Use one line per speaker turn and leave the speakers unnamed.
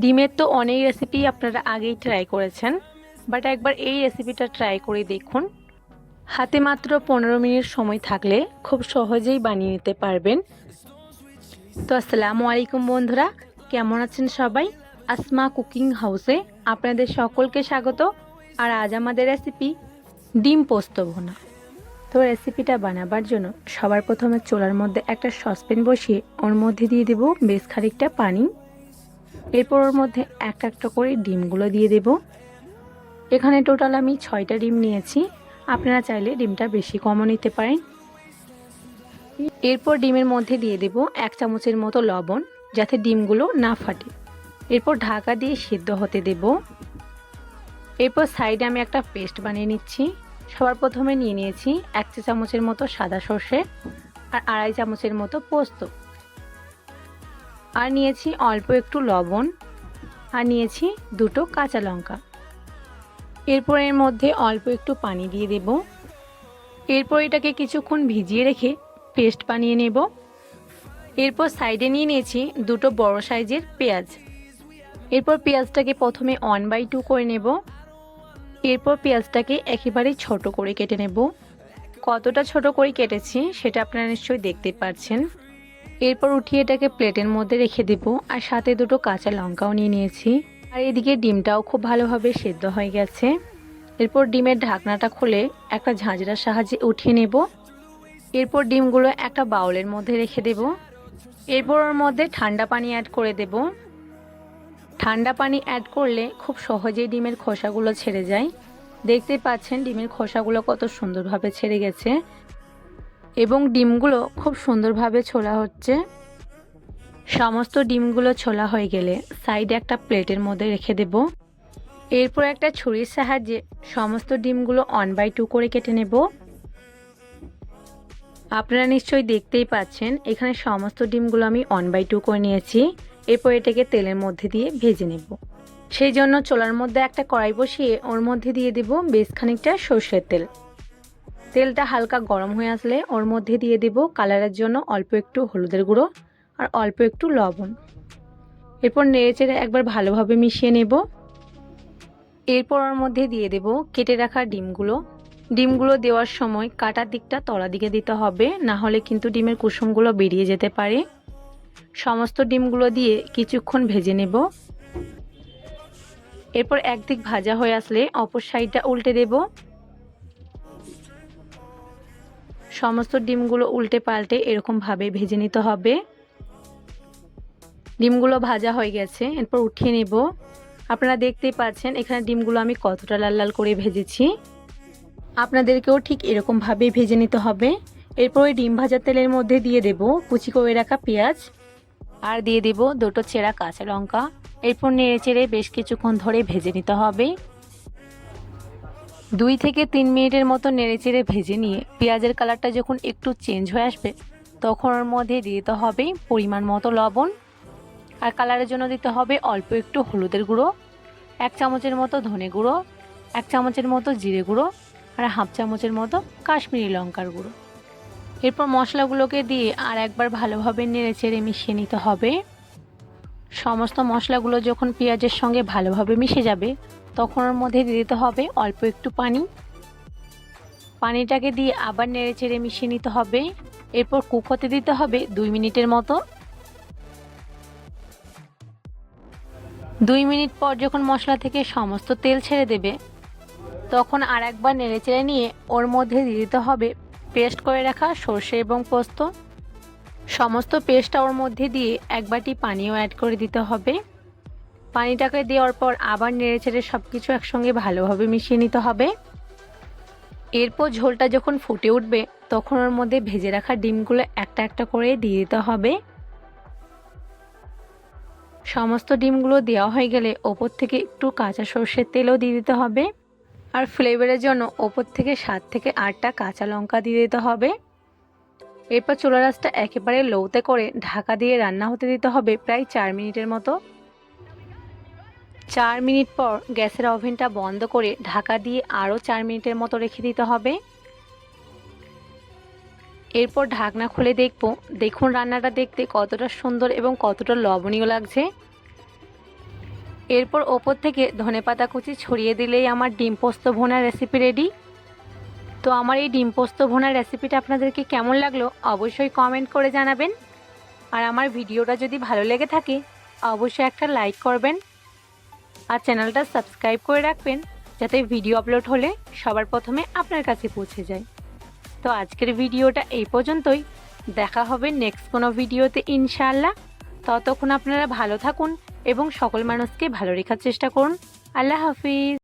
ডিমের তো অনেক রেসিপি আপনারা আগেই ট্রাই করেছেন, বাট একবার এই রেসিপিটা ট্রাই করে দেখুন। হাতে মাত্র 15 মিনিট সময় থাকলে খুব সহজেই বানিয়ে নিতে পারবেন। তো আসসালামু আলাইকুম বন্ধুরা, কেমন আছেন সবাই? আসমা কুকিং হাউসে আপনাদের সকলকে স্বাগত। আর আজ আমাদের রেসিপি ডিম পোস্ত ভুনা। তো রেসিপিটা বানাবার জন্য সবার প্রথমে চুলার মধ্যে একটা সসপ্যান বসিয়ে ওর মধ্যে দিয়ে দেব বেশ খানিকটা পানি। এরপর ওর মধ্যে একটা একটা করে ডিমগুলো দিয়ে দেব। এখানে টোটাল আমি 6টা ডিম নিয়েছি, আপনারা চাইলে ডিমটা বেশি কমও নিতে পারেন। এরপর ডিমের মধ্যে দিয়ে দেব 1 চামচের মতো লবণ, যাতে ডিমগুলো না ফাটে। এরপর ঢাকা দিয়ে সিদ্ধ হতে দেব। এরপর সাইডে আমি একটা পেস্ট বানিয়ে নিচ্ছি। সবার প্রথমে নিয়ে নিয়েছি 1 চা চামচের মতো সাদা সর্ষে আর 2.5 চামচের মতো পোস্ত, আর নিয়েছি অল্প একটু লবণ, আর নিয়েছি 2টো কাঁচা লঙ্কা। এরপর এর মধ্যে অল্প একটু পানি দিয়ে দেব। এরপর এটাকে কিছুক্ষণ ভিজিয়ে রেখে পেস্ট বানিয়ে নেব। এরপর সাইডে নিয়ে নিয়েছি 2টো বড় সাইজের পেঁয়াজ। এরপর পেঁয়াজটাকে প্রথমে 1/2 করে নেব। এরপর পেঁয়াজটাকে একেবারে ছোট করে কেটে নেব। কতটা ছোট করে কেটেছি সেটা আপনারা নিশ্চয়ই দেখতে পাচ্ছেন। এরপর উঠিয়ে এটাকে প্লেটের মধ্যে রেখে দেব, আর সাথে 2টো কাঁচা লঙ্কাও নিয়ে নিয়েছি। আর এদিকে ডিমটাও খুব ভালোভাবে সেদ্ধ হয়ে গেছে। এরপর ডিমের ঢাকনাটা খুলে একটা ঝাঁঝরার সাহায্যে উঠিয়ে নেব। এরপর ডিমগুলো একটা বাউলের মধ্যে রেখে দেব। এরপর ওর মধ্যে ঠান্ডা পানি অ্যাড করে দেব। ঠান্ডা পানি অ্যাড করলে খুব সহজেই ডিমের খোসাগুলো ছেড়ে যায়। দেখতে পাচ্ছেন ডিমের খোসাগুলো কত সুন্দরভাবে ছেড়ে গেছে, এবং ডিমগুলো খুব সুন্দরভাবে ছোলা হচ্ছে। সমস্ত ডিমগুলো ছোলা হয়ে গেলে সাইডে একটা প্লেটের মধ্যে রেখে দেব। এরপর একটা ছুরির সাহায্যে সমস্ত ডিমগুলো 1/2 করে কেটে নেব। আপনারা নিশ্চয়ই দেখতেই পাচ্ছেন এখানে সমস্ত ডিমগুলো আমি 1/2 করে নিয়েছি। এরপর এটাকে তেলের মধ্যে দিয়ে ভেজে নেব। সেই জন্য চুলার মধ্যে একটা কড়াই বসিয়ে ওর মধ্যে দিয়ে দেব বেশ খানিকটা সর্ষের তেল। তেলটা হালকা গরম হয়ে আসলে ওর মধ্যে দিয়ে দেব কালারের জন্য অল্প একটু হলুদের গুঁড়ো আর অল্প একটু লবণ। এরপর নেড়েচেড়ে একবার ভালোভাবে মিশিয়ে নেব। এরপর ওর মধ্যে দিয়ে দেব কেটে রাখা ডিমগুলো দেওয়ার সময় কাটার দিকটা তলা দিকে দিতে হবে, না হলে কিন্তু ডিমের কুসুমগুলো বেরিয়ে যেতে পারে। সমস্ত ডিমগুলো দিয়ে কিছুক্ষণ ভেজে নেব। এরপর একদিক ভাজা হয়ে আসলে অপর সাইডটা উল্টে দেব। সমস্ত ডিমগুলো উল্টে পাল্টে এরকমভাবে ভেজে নিতে হবে। ডিমগুলো ভাজা হয়ে গেছে, এরপর উঠিয়ে নেব। আপনারা দেখতেই পাচ্ছেন এখানে ডিমগুলো আমি কতটা লাল লাল করে ভেজেছি। আপনাদেরকেও ঠিক এরকমভাবেই ভেজে নিতে হবে। এরপর ওই ডিম ভাজা তেলের মধ্যে দিয়ে দেব কুচি করে রাখা পেঁয়াজ, আর দিয়ে দেব 2টো চেরা কাঁচা লঙ্কা। এরপর নেড়েচেড়ে বেশ কিছুক্ষণ ধরে ভেজে নিতে হবে। 2 থেকে 3 মিনিটের মতো নেড়েচেড়ে ভেজে নিয়ে পেঁয়াজের কালারটা যখন একটু চেঞ্জ হয়ে আসবে, তখন ওর মধ্যে দিয়ে দিতে হবে পরিমাণ মতো লবণ, আর কালারের জন্য দিতে হবে অল্প একটু হলুদের গুঁড়ো, 1 চামচের মতো ধনে গুঁড়ো, 1 চামচের মতো জিরে গুঁড়ো, আর 1/2 চামচের মতো কাশ্মীরি লঙ্কার গুঁড়ো। এরপর মশলাগুলোকে দিয়ে আর একবার ভালোভাবে নেড়েচেড়ে মিশিয়ে নিতে হবে। সমস্ত মশলাগুলো যখন পেঁয়াজের সঙ্গে ভালোভাবে মিশে যাবে, তখন ওর মধ্যে দিয়ে দিতে হবে অল্প একটু পানি। পানিটাকে দিয়ে আবার নেড়েচেড়ে মিশিয়ে নিতে হবে। এরপর কুক হতে দিতে হবে 2 মিনিটের মতো। 2 মিনিট পর যখন মশলা থেকে সমস্ত তেল ছেড়ে দেবে, তখন আর একবার নেড়েচেড়ে নিয়ে ওর মধ্যে দিয়ে দিতে হবে পেস্ট করে রাখা সর্ষে এবং পোস্ত। সমস্ত পেস্টটা ওর মধ্যে দিয়ে 1 বাটি পানিও অ্যাড করে দিতে হবে। পানিটাকে দেওয়ার পর আবার নেড়েচেড়ে সব কিছু একসঙ্গে ভালোভাবে মিশিয়ে নিতে হবে। এরপর ঝোলটা যখন ফুটে উঠবে, তখন ওর মধ্যে ভেজে রাখা ডিমগুলো একটা একটা করে দিয়ে দিতে হবে। সমস্ত ডিমগুলো দেওয়া হয়ে গেলে ওপর থেকে একটু কাঁচা সর্ষের তেলও দিয়ে দিতে হবে, আর ফ্লেভারের জন্য ওপর থেকে 7 থেকে 8টা কাঁচা লঙ্কা দিয়ে দিতে হবে। এরপর চুলার আঁচটা একেবারে লোতে করে ঢাকা দিয়ে রান্না হতে দিতে হবে প্রায় 4 মিনিটের মতো। 4 মিনিট পর গ্যাসের ওভেনটা বন্ধ করে ঢাকা দিয়ে আরও 4 মিনিটের মতো রেখে দিতে হবে। এরপর ঢাকনা খুলে দেখুন রান্নাটা দেখতে কতটা সুন্দর এবং কতটা লবণীয় লাগছে। এরপর ওপর থেকে ধনেপাতা কুচি ছড়িয়ে দিলেই আমার ডিম পোস্ত ভুনা রেসিপি রেডি। তো আমার এই ডিম পোস্ত ভুনা রেসিপিটা আপনাদেরকে কেমন লাগলো অবশ্যই কমেন্ট করে জানাবেন। আর আমার ভিডিওটা যদি ভালো লেগে থাকে অবশ্যই একটা লাইক করবেন আর চ্যানেলটা সাবস্ক্রাইব করে রাখবেন, যাতে ভিডিও আপলোড হলে সবার প্রথমে আপনার কাছে পৌঁছে যায়। তো আজকের ভিডিওটা এই পর্যন্তই, দেখা হবে নেক্সট কোনো ভিডিওতে ইনশাআল্লাহ। ততক্ষণ আপনারা ভালো থাকুন এবং সকল মানুষকে ভালো রাখার চেষ্টা করুন। আল্লাহ হাফিজ।